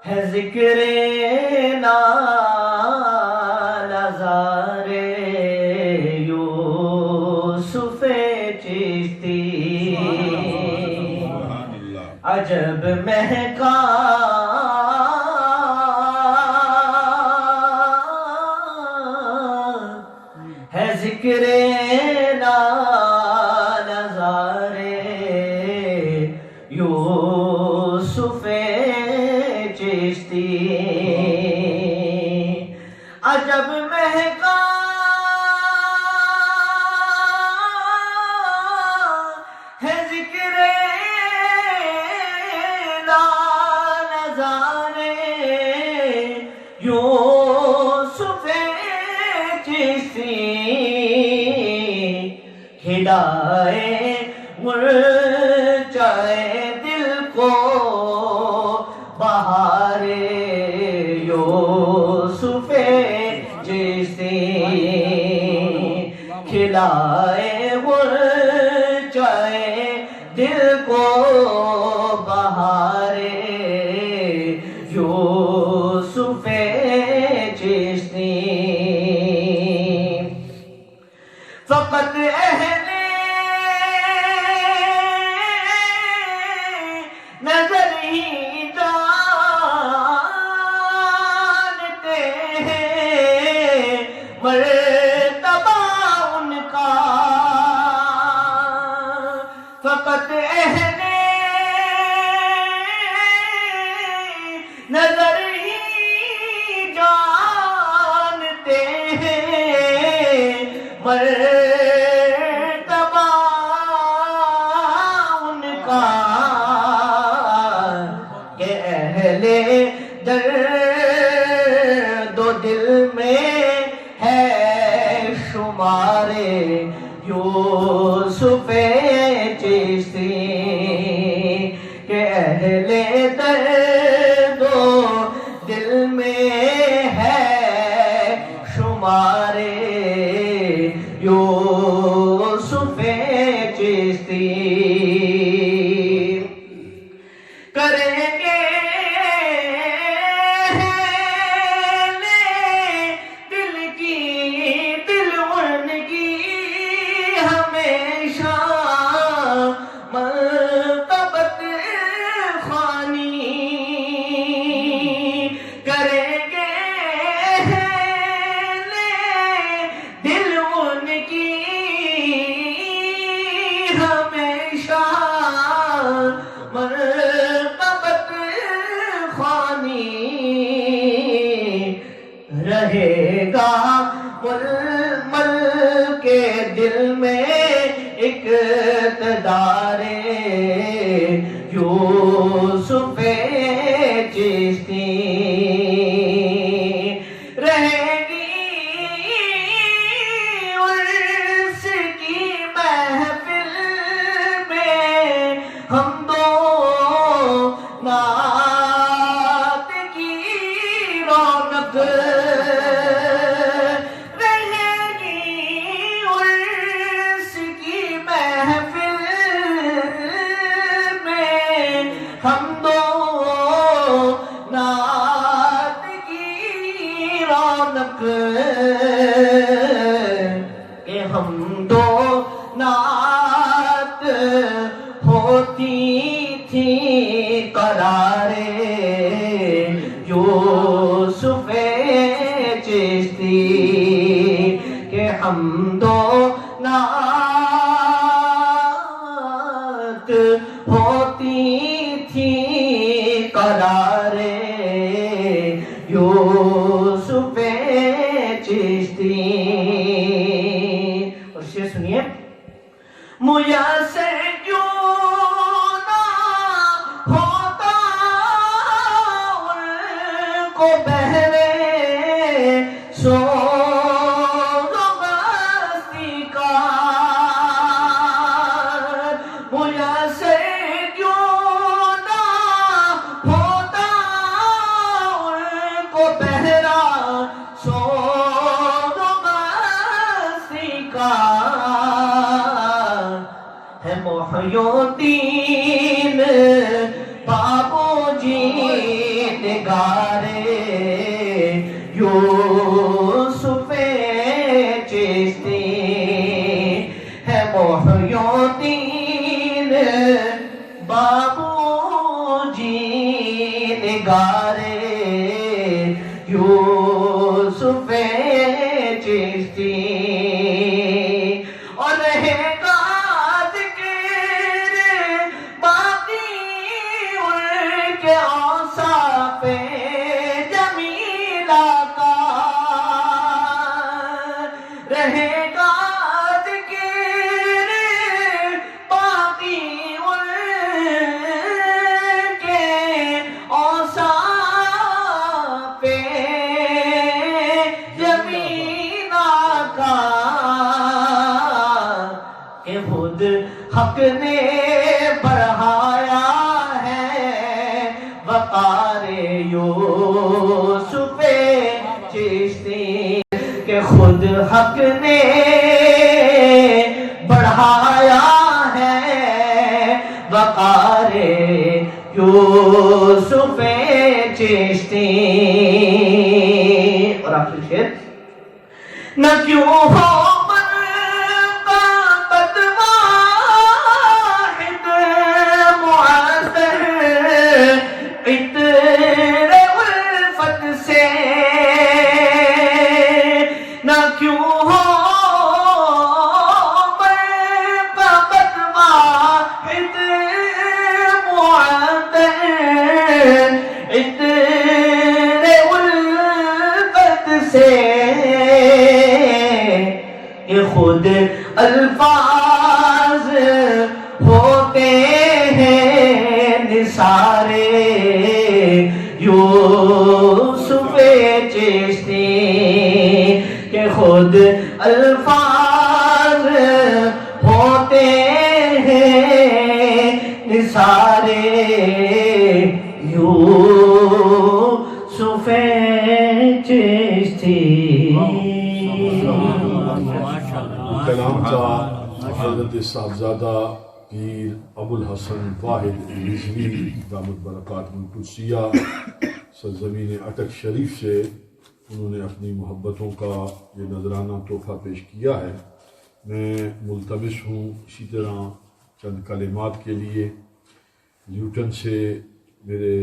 ہے ذکر نظارے یوسف چشتی عجب مہکا ہے ذکر نظارے یوسف چشتی عجب مہکا ہے ذکر نظارے یوسف چشتی کھلائے مرچائے دل کو بہار یوسف چشتی کھلائے مرچائے دل کو بہار یوسف چشتی فقط اہل نظر ہی جانتے ہیں مرتبہ ان کا فقط اہل نظر ہی جانتے ہیں مرتبہ ان کا کہ اہل درد و دل میں ہے شمار یوسف چشتی کہ اہل درد و دل میں ہے شمار یوسف چشتی کریں گے دل کی دل ان کی ہمیشہ مرتبت خوانی کریں گے دل ان کی ہمیشہ مرتبت خوانی رہے گا مل کے دل میں اقتدار یوسف چشتی رہے گی عرس کی محفل میں ہم دو نعت کی رونق رہے گی عرس کی محفل میں ہم دو نعت کی رونق کہ ہم دو نعت ہوتی تھی قرار یوسف چشتی کہ ہم دو نعت ہوتی تھی قرار یوسف چشتی اور شعر سنیے میسر کیوں نہ ہوتا ان کو بہرے سوز و مستی کا میسر کیوں نہ ہوتا ان کو بہرا سوز و مستی کا ہے محی الدین بابو جی نگاہ محی الدین بابو جی نگارے یوسف چشتی اور رہے گا ذکر باقی ان کے اوصاف جمیلہ کا رہے گا ذکر باقی ان کے اوصاف جمیلہ کا کہ خود حق نے بڑھایا ہے وقار یوسف چشتی کہ خود حق نے بڑھایا ہے وقار یوسف چشتی اور آخری شعر نہ کیوں ہو منقبت واحد معاصر عطر الفت سے نہ کیوں ہو منقبت واحد معاصر عطر الفت سے یہ خود الفاظ ہوتے ہیں نثارے یوسف چشتی کہ خود الفاظ ہوتے ہیں نثارے یوسف چشتی کلام تھا حضرت صاحبزادہ پیر ابو الحسن واحد رضوی دامت برکاتہ القدسیہ سرزمین اٹک شریف سے انہوں نے اپنی محبتوں کا یہ نذرانہ تحفہ پیش کیا ہے. میں ملتمس ہوں اسی طرح چند کلمات کے لیے. نیوٹن سے میرے